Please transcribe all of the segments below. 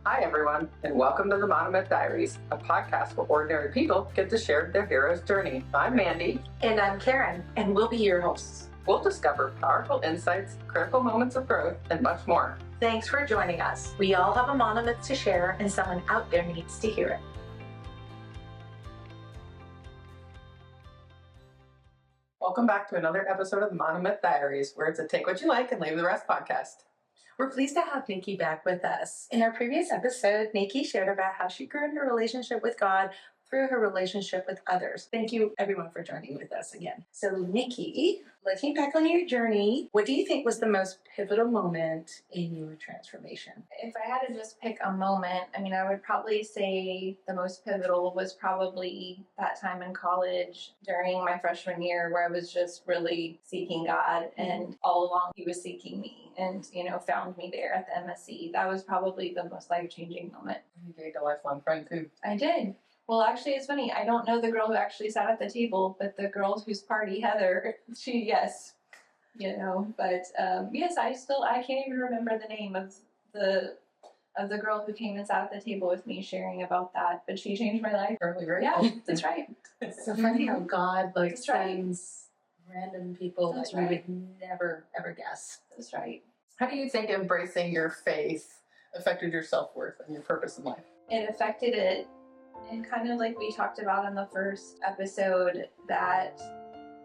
Hi, everyone, and welcome to the Monomyth Diaries, a podcast where ordinary people get to share their hero's journey. I'm Mandy. And I'm Karen, and we'll be your hosts. We'll discover powerful insights, critical moments of growth, and much more. Thanks for joining us. We all have a monomyth to share, and someone out there needs to hear it. Welcome back to another episode of the Monomyth Diaries, where it's a take what you like and leave the rest podcast. We're pleased to have Nikki back with us. In our previous episode, Nikki shared about how she grew in her relationship with God through her relationship with others. Thank you, everyone, for joining with us again. So, Nikki, looking back on your journey, what do you think was the most pivotal moment in your transformation? If I had to just pick a moment, I would probably say the most pivotal was probably that time in college during my freshman year where I was just really seeking God, and all along He was seeking me and, found me there at the MSC. That was probably the most life-changing moment. You gained a lifelong friend, too. I did. Well, actually, it's funny. I don't know the girl who actually sat at the table, but the girl whose party, Heather, yes, But yes, I can't even remember the name of the girl who came and sat at the table with me sharing about that. But she changed my life. Really great. Yeah, that's right. It's so funny how God sends random people That's that you right. would never ever guess. That's right. How do you think embracing your faith affected your self-worth and your purpose in life? It affected it, and kind of like we talked about in the first episode, that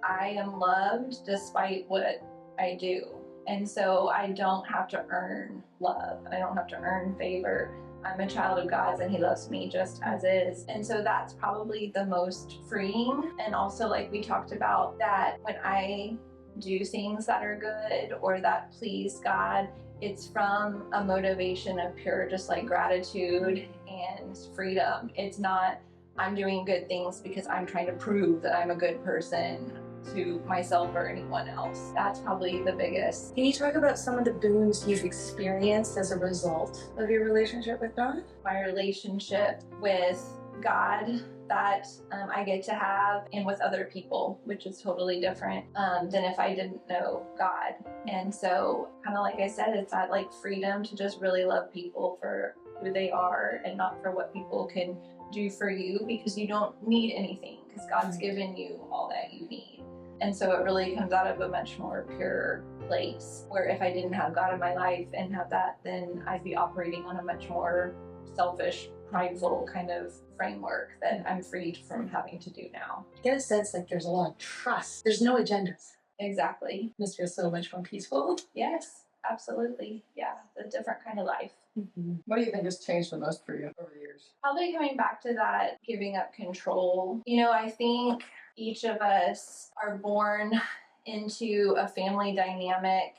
I am loved despite what I do. And so I don't have to earn love. I don't have to earn favor. I'm a child of God's and He loves me just as is. And so that's probably the most freeing. And also, like we talked about, that when I do things that are good or that please God, it's from a motivation of pure just like gratitude and freedom. It's not I'm doing good things because I'm trying to prove that I'm a good person to myself or anyone else. That's probably the biggest. Can you talk about some of the boons you've experienced as a result of your relationship with God? My relationship with God that I get to have, and with other people, which is totally different than if I didn't know God. And so, kind of like I said, it's that like freedom to just really love people for who they are and not for what people can do for you, because you don't need anything, because God's given you all that you need. And so it really comes out of a much more pure place, where if I didn't have God in my life and have that, then I'd be operating on a much more selfish, prideful kind of framework that I'm freed from having to do now. I get a sense like there's a lot of trust. There's no agendas. Exactly. It must feel so much more peaceful. Yes, absolutely. Yeah, a different kind of life. Mm-hmm. What do you think has changed the most for you over the years? Probably coming back to that giving up control. I think each of us are born into a family dynamic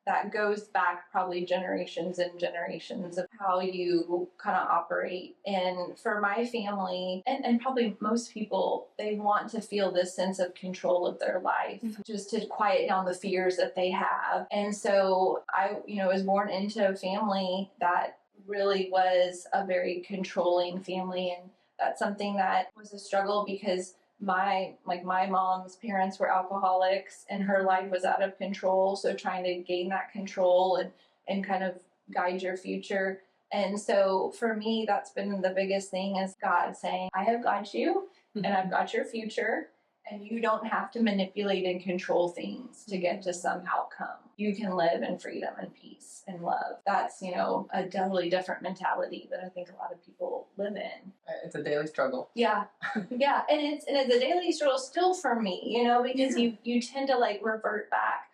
that goes back probably generations and generations of how you kind of operate. And for my family, and probably most people, they want to feel this sense of control of their life, just to quiet down the fears that they have. And so I, was born into a family that really was a very controlling family. And that's something that was a struggle, because my mom's parents were alcoholics and her life was out of control. So trying to gain that control and kind of guide your future. And so for me, that's been the biggest thing, is God saying, I have got you and I've got your future, and you don't have to manipulate and control things to get to some outcome. You can live in freedom and peace and love. That's, a totally different mentality that I think a lot of people live in. It's a daily struggle. Yeah. Yeah. And it's a daily struggle still for me, because you tend to like revert back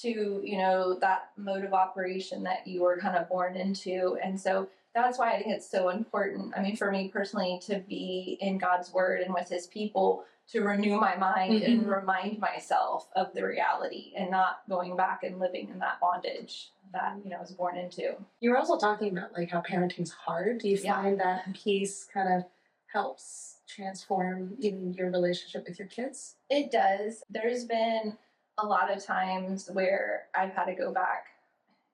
to, that mode of operation that you were kind of born into. And so that's why I think it's so important. For me personally, to be in God's word and with His people, to renew my mind and remind myself of the reality, and not going back and living in that bondage that, I was born into. You were also talking about like how parenting's hard. Do you find that peace kind of helps transform even your relationship with your kids? It does. There's been a lot of times where I've had to go back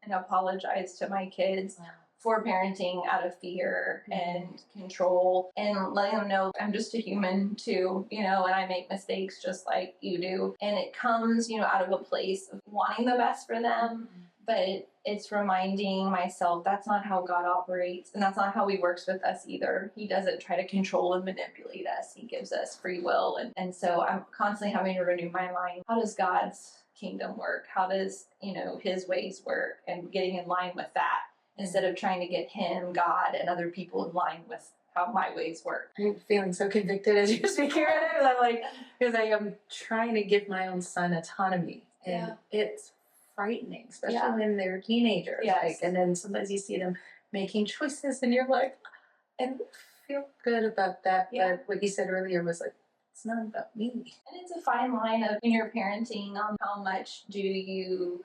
and apologize to my kids for parenting out of fear and control, and letting them know I'm just a human too, and I make mistakes just like you do. And it comes, out of a place of wanting the best for them, but it's reminding myself that's not how God operates, and that's not how he works with us either. He doesn't try to control and manipulate us. He gives us free will. And so I'm constantly having to renew my mind. How does God's kingdom work? How does, his ways work? And getting in line with that instead of trying to get him, God, and other people in line with how my ways work. I'm feeling so convicted as you're speaking right now, because I'm like, because I am trying to give my own son autonomy, and it's frightening, especially when they're teenagers. Yes. Like, and then sometimes you see them making choices, and you're like, and feel good about that. Yeah. But what you said earlier was like, it's not about me. And it's a fine line of in your parenting on how much do you,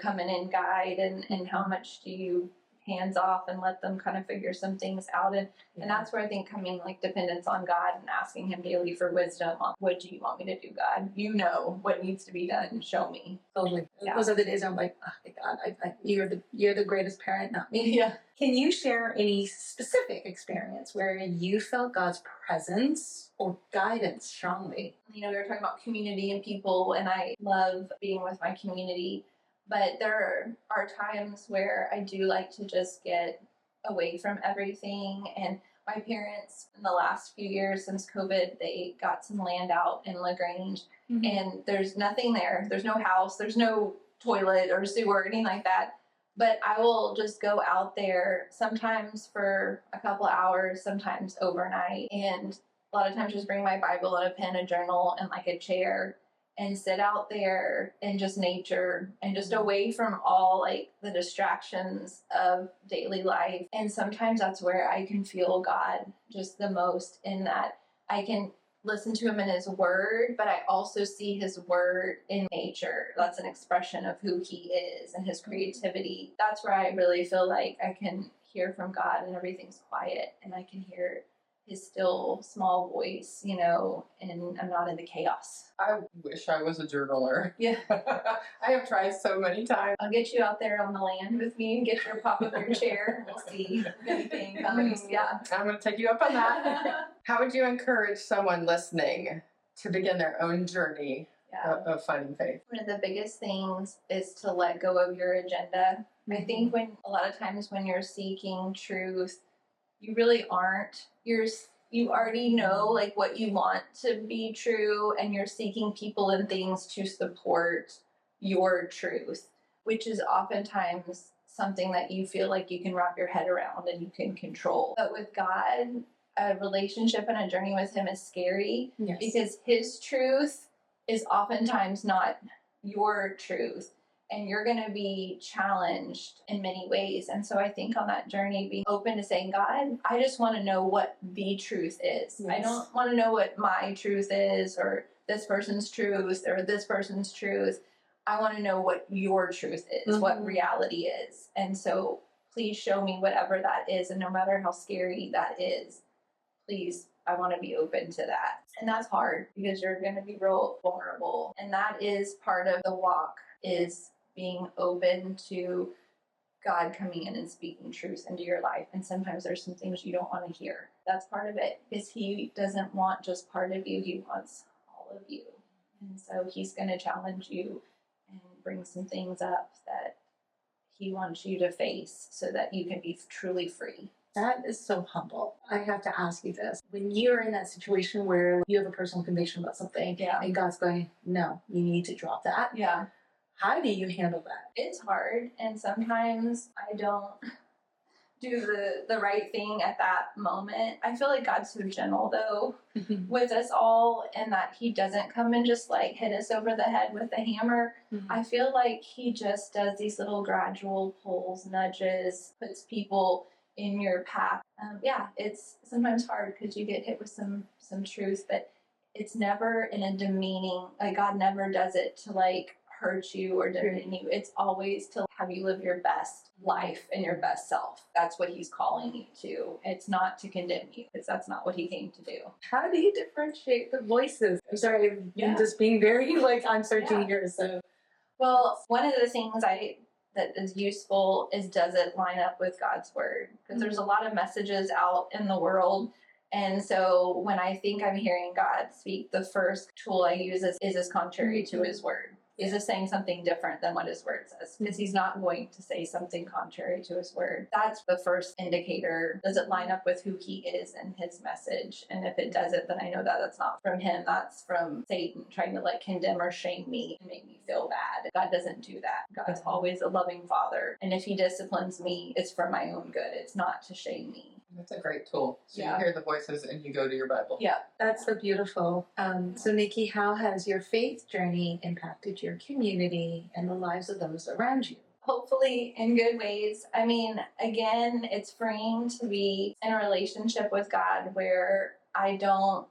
come in and guide, and how much do you hands off and let them kind of figure some things out. And that's where I think coming like dependence on God and asking him daily for wisdom on what do you want me to do, God? You know what needs to be done. Show me. Totally. Yeah. Those are the days I'm like, oh my God, you're the greatest parent, not me. Yeah. Can you share any specific experience where you felt God's presence or guidance strongly? We were talking about community and people, and I love being with my community. But there are times where I do like to just get away from everything. And my parents, in the last few years since COVID, they got some land out in LaGrange, and there's nothing there. There's no house, there's no toilet or sewer or anything like that. But I will just go out there sometimes for a couple hours, sometimes overnight, and a lot of times just bring my Bible and a pen, a journal, and like a chair, and sit out there in just nature and just away from all like the distractions of daily life. And sometimes that's where I can feel God just the most, in that I can listen to him in his word, but I also see his word in nature. That's an expression of who he is and his creativity. That's where I really feel like I can hear from God and everything's quiet and I can hear his still small voice, and I'm not in the chaos. I wish I was a journaler. Yeah. I have tried so many times. I'll get you out there on the land with me and get your pop up your chair. We'll see if anything comes. Yeah. I'm going to take you up on that. How would you encourage someone listening to begin their own journey of finding faith? One of the biggest things is to let go of your agenda. I think a lot of times when you're seeking truth, you really aren't. You already know like what you want to be true, and you're seeking people and things to support your truth, which is oftentimes something that you feel like you can wrap your head around and you can control. But with God, a relationship and a journey with him is scary because his truth is oftentimes not your truth. And you're going to be challenged in many ways. And so I think on that journey, being open to saying, God, I just want to know what the truth is. Yes. I don't want to know what my truth is or this person's truth or this person's truth. I want to know what your truth is, what reality is. And so please show me whatever that is. And no matter how scary that is, please, I want to be open to that. And that's hard because you're going to be real vulnerable. And that is part of the walk, is being open to God coming in and speaking truth into your life. And sometimes there's some things you don't want to hear. That's part of it, because he doesn't want just part of you. He wants all of you. And so he's going to challenge you and bring some things up that he wants you to face so that you can be truly free. That is so humble. I have to ask you this. When you're in that situation where you have a personal conviction about something and God's going, no, you need to drop that. Yeah. How do you handle that? It's hard, and sometimes I don't do the right thing at that moment. I feel like God's so gentle, though, with us all, and that he doesn't come and just, like, hit us over the head with a hammer. I feel like he just does these little gradual pulls, nudges, puts people in your path. It's sometimes hard because you get hit with some truth, but it's never in a demeaning, like, God never does it to, like, hurt you or demean you. It's always to have you live your best life and your best self. That's what he's calling you to. It's not to condemn you, because that's not what he came to do. How do you differentiate the voices? I'm sorry, I'm just being very, I'm searching here. So, well, one of the things that is useful is, does it line up with God's word? Because there's a lot of messages out in the world. And so when I think I'm hearing God speak, the first tool I use is contrary to his word. is this saying something different than what his word says? Because he's not going to say something contrary to his word. That's the first indicator. Does it line up with who he is and his message? And if it doesn't, then I know that that's not from him. That's from Satan trying to like condemn or shame me and make me feel bad. God doesn't do that. God's always a loving father. And if he disciplines me, it's for my own good. It's not to shame me. That's a great tool. So Yeah. you hear the voices and you go to your Bible. Yeah. That's so beautiful. So Nikki, how has your faith journey impacted your community and the lives of those around you? Hopefully in good ways. I mean, again, it's freeing to be in a relationship with God where I don't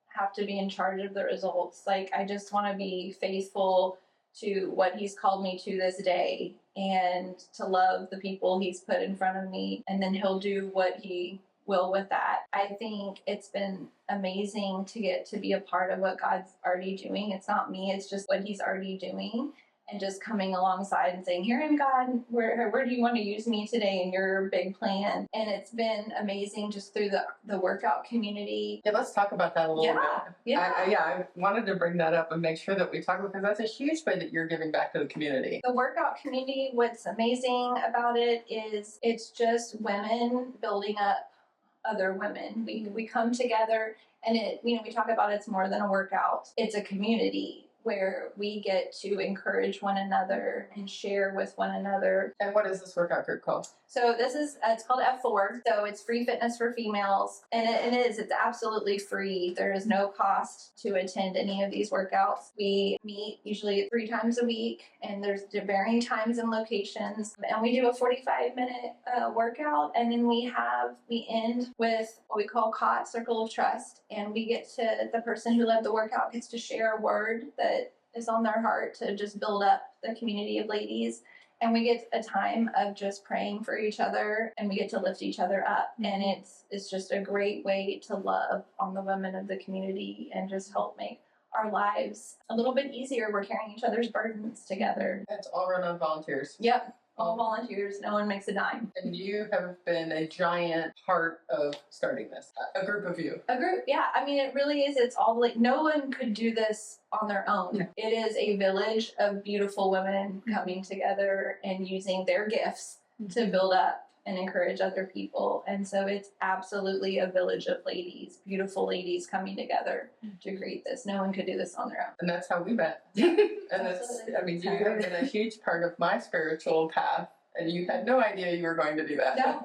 have to be in charge of the results. Like, I just want to be faithful to what he's called me to this day and to love the people he's put in front of me, and then he'll do what he will with that. I think it's been amazing to get to be a part of what God's already doing. It's not me, it's just what he's already doing. And just coming alongside and saying, here I am, God, where do you want to use me today in your big plan? And it's been amazing just through the workout community. Yeah, let's talk about that a little bit. Yeah. I wanted to bring that up and make sure that we talk about, because that's a huge way that you're giving back to the community. The workout community, what's amazing about it is it's just women building up other women. We come together and we talk about it's more than a workout. It's a community where we get to encourage one another and share with one another. And what is this workout group called? So this is, it's called F4. So it's free fitness for females. And it's absolutely free. There is no cost to attend any of these workouts. We meet usually 3 times a week, and there's varying times and locations. And we do a 45-minute workout. And then we end with what we call COT, Circle of Trust. And we get to, the person who led the workout gets to share a word that is on their heart to just build up the community of ladies. And we get a time of just praying for each other, and we get to lift each other up. And it's just a great way to love on the women of the community and just help make our lives a little bit easier. We're carrying each other's burdens together. It's all run on volunteers. Yep. All volunteers. No one makes a dime. And you have been a giant part of starting this. A group of you. A group, yeah. I mean, it really is. It's all like, no one could do this on their own. No. It is a village of beautiful women coming together and using their gifts to build up and encourage other people. And so it's absolutely a village of ladies, beautiful ladies coming together to create this. No one could do this on their own. And that's how we met. And Absolutely. you have been a huge part of my spiritual path, and you had no idea you were going to do that. No.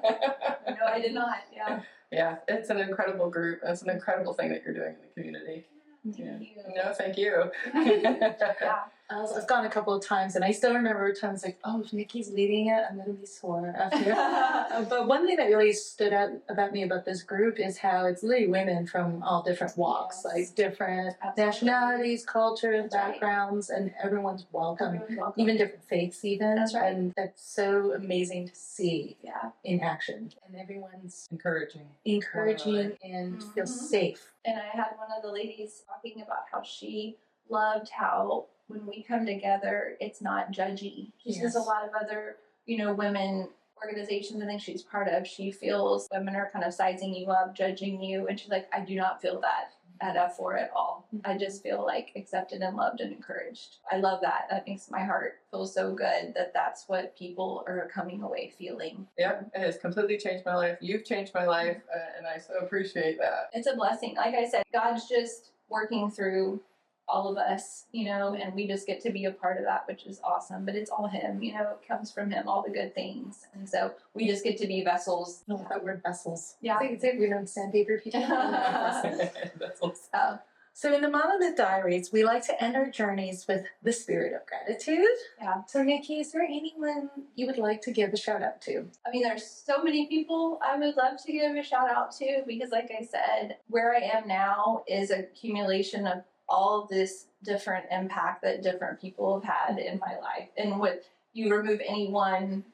No, I did not. Yeah. Yeah, it's an incredible group. It's an incredible thing that you're doing in the community. Thank you. No, thank you. Yeah. I've gone a couple of times, and I still remember times like, oh, if Nikki's leading it, I'm going to be sore after. But one thing that really stood out about me about this group is how it's literally women from all different walks, Yes. like different Absolutely. nationalities, cultures, That's right. backgrounds, and everyone's welcome. Everyone's welcome. Even different faiths, even. That's right. And that's so amazing to see Yeah. in action. And everyone's Encouraging. encouraging and feels Mhm. safe. And I had one of the ladies talking about how she loved how when we come together, it's not judgy. She says a Yes. lot of other, women organizations I think she's part of, she feels women are kind of sizing you up, judging you. And she's like, I do not feel that at F4 at all. I just feel like accepted and loved and encouraged. I love that. That makes my heart feel so good that that's what people are coming away feeling. Yeah, it has completely changed my life. You've changed my life, and I so appreciate that. It's a blessing. Like I said, God's just working through all of us, and we just get to be a part of that, which is awesome. But it's all Him, it comes from Him, all the good things. And so we just get to be vessels. I love that word, vessels. Yeah. I think it's it. We don't sandpaper people. That's awesome. So, So in the Monolith Diaries, we like to end our journeys with the spirit of gratitude. yeah. So Nikki, is there anyone you would like to give a shout out to? I mean, there's so many people I would love to give a shout out to because, like I said, where I am now is a accumulation of all this different impact that different people have had in my life. And what you remove any one,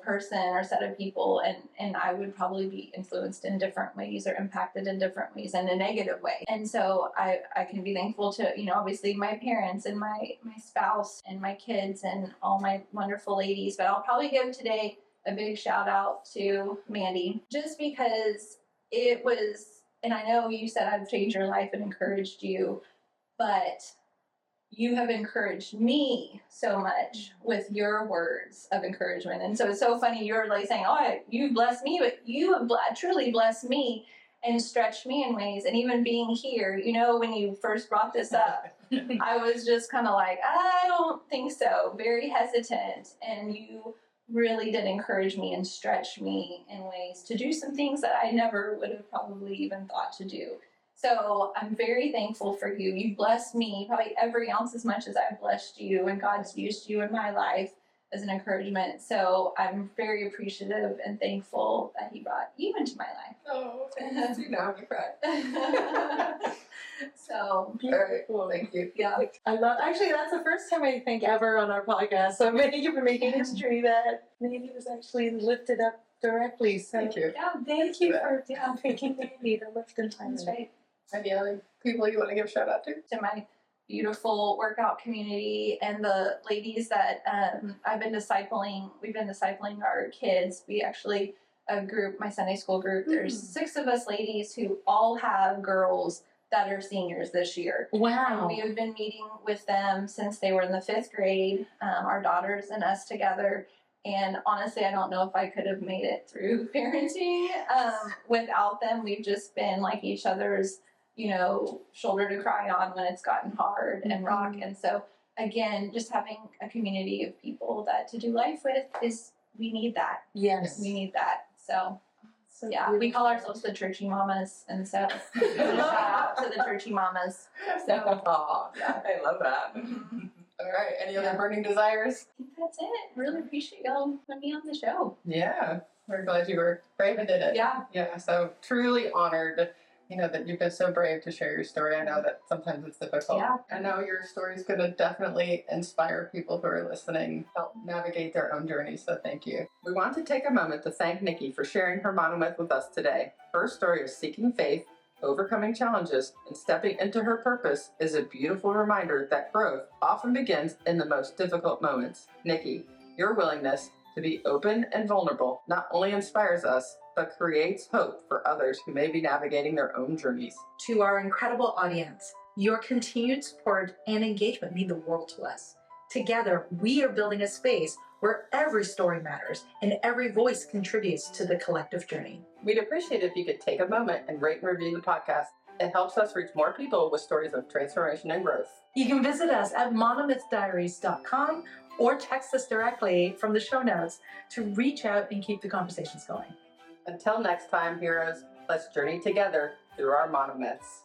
person or set of people, and I would probably be influenced in different ways or impacted in different ways in a negative way. And so I can be thankful to, obviously my parents and my spouse and my kids and all my wonderful ladies. But I'll probably give today a big shout out to Mandy, just because it was, and I know you said I've changed your life and encouraged you, but you have encouraged me so much with your words of encouragement. And so it's so funny. You're like saying, oh, you blessed me, but you have truly blessed me and stretched me in ways. And even being here, you know, when you first brought this up, I was just kind of like, I don't think so. Very hesitant. And you really did encourage me and stretch me in ways to do some things that I never would have probably even thought to do. So I'm very thankful for you. You blessed me probably every ounce as much as I've blessed you, and God's used you in my life as an encouragement. So I'm very appreciative and thankful that He brought you into my life. Oh, thank you. Now I'm crying. So Beautiful. Thank you. Yeah. I love, actually, that's the first time I think ever on our podcast. So thank you for making history that Mandy was actually lifted up directly. So Thank you. yeah, thank you for taking Mandy to lift and That's right. Any other people you want to give shout out to? To my beautiful workout community and the ladies that I've been discipling. We've been discipling our kids. We actually, a group, my Sunday school group, there's 6 of us ladies who all have girls that are seniors this year. Wow. And we have been meeting with them since they were in the 5th grade, our daughters and us together. And honestly, I don't know if I could have made it through parenting without them. We've just been like each other's, you know, shoulder to cry on when it's gotten hard and rock. And so again, just having a community of people that to do life with we need that. Yes. We need that. So yeah, we call ourselves the churchy mamas, and so shout out to the churchy mamas. So Aw, yeah, I love that. All right, any other burning desires? I think that's it. Really appreciate y'all having me on the show. Yeah, we're glad you were brave and did it. Yeah. So truly honored, you know, that you've been so brave to share your story. I know that sometimes it's difficult. Yeah. I know your story is going to definitely inspire people who are listening, help navigate their own journey, so thank you. We want to take a moment to thank Nikki for sharing her monomyth with us today. Her story of seeking faith, overcoming challenges, and stepping into her purpose is a beautiful reminder that growth often begins in the most difficult moments. Nikki, your willingness to be open and vulnerable not only inspires us, but creates hope for others who may be navigating their own journeys. To our incredible audience, your continued support and engagement mean the world to us. Together, we are building a space where every story matters and every voice contributes to the collective journey. We'd appreciate it if you could take a moment and rate and review the podcast. It helps us reach more people with stories of transformation and growth. You can visit us at monomythdiaries.com or text us directly from the show notes to reach out and keep the conversations going. Until next time, heroes, let's journey together through our monomyths.